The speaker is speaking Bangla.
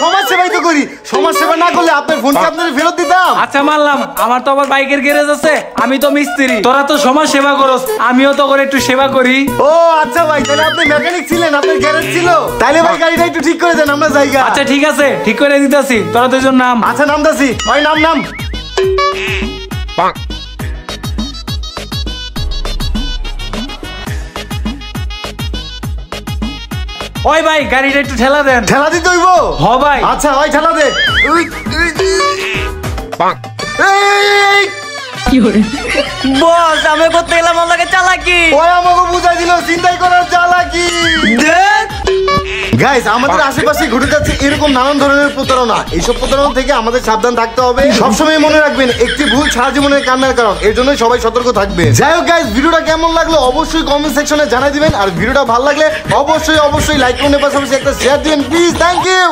সমাজ সেবাই তো করি, সমাজ সেবা না করলে আপনার ফোনকে আপনাদের ফেরত দিতাম। আচ্ছা মানলাম, আমার তো আবার বাইকের গ্যারেজ আছে, আমি তো মিস্ত্রি, তোরা তো সমাজ সেবা করস, আমিও তো করে একটু সেবা করি। ও আচ্ছা ভাই, তাহলে আপনি মেকানিক ছিলেন, আপনার গ্যারেজ ছিল, তাইলে ভাই গাড়িটা একটু ঠিক করে দেন, আমরা জায়গা। আচ্ছা ঠিক আছে, ঠিক করে দিতেছি, তোরা দুজন নাম। আচ্ছা নামতাছি ভাই, নাম। ওই ভাই গাড়িটা একটু ঠেলা দেন। ঠেলা দিতে হইব? হ ভাই। আচ্ছা ভাই ঠেলা দে। বস আমি করতে গেলাম আমাকে চালাকি। ওই আমাকে বুঝাই দিল চিন্তাই করার চালাকি। গাইস, আমাদের আশেপাশে ঘটে যাচ্ছে এরকম নানান ধরনের প্রতারণা। এইসব প্রতারণা থেকে আমাদের সাবধান থাকতে হবে। সবসময় মনে রাখবেন, একটি ভুল সারা জীবনের কান্নার কারণ, এর জন্য সবাই সতর্ক থাকবে। যাই হোক গাইস, ভিডিওটা কেমন লাগলো অবশ্যই কমেন্ট সেকশনে জানাই দিবেন। আর ভিডিওটা ভালো লাগলে অবশ্যই লাইক করুন, পাশাপাশি একটা শেয়ার দিবেন প্লিজ। Thank you.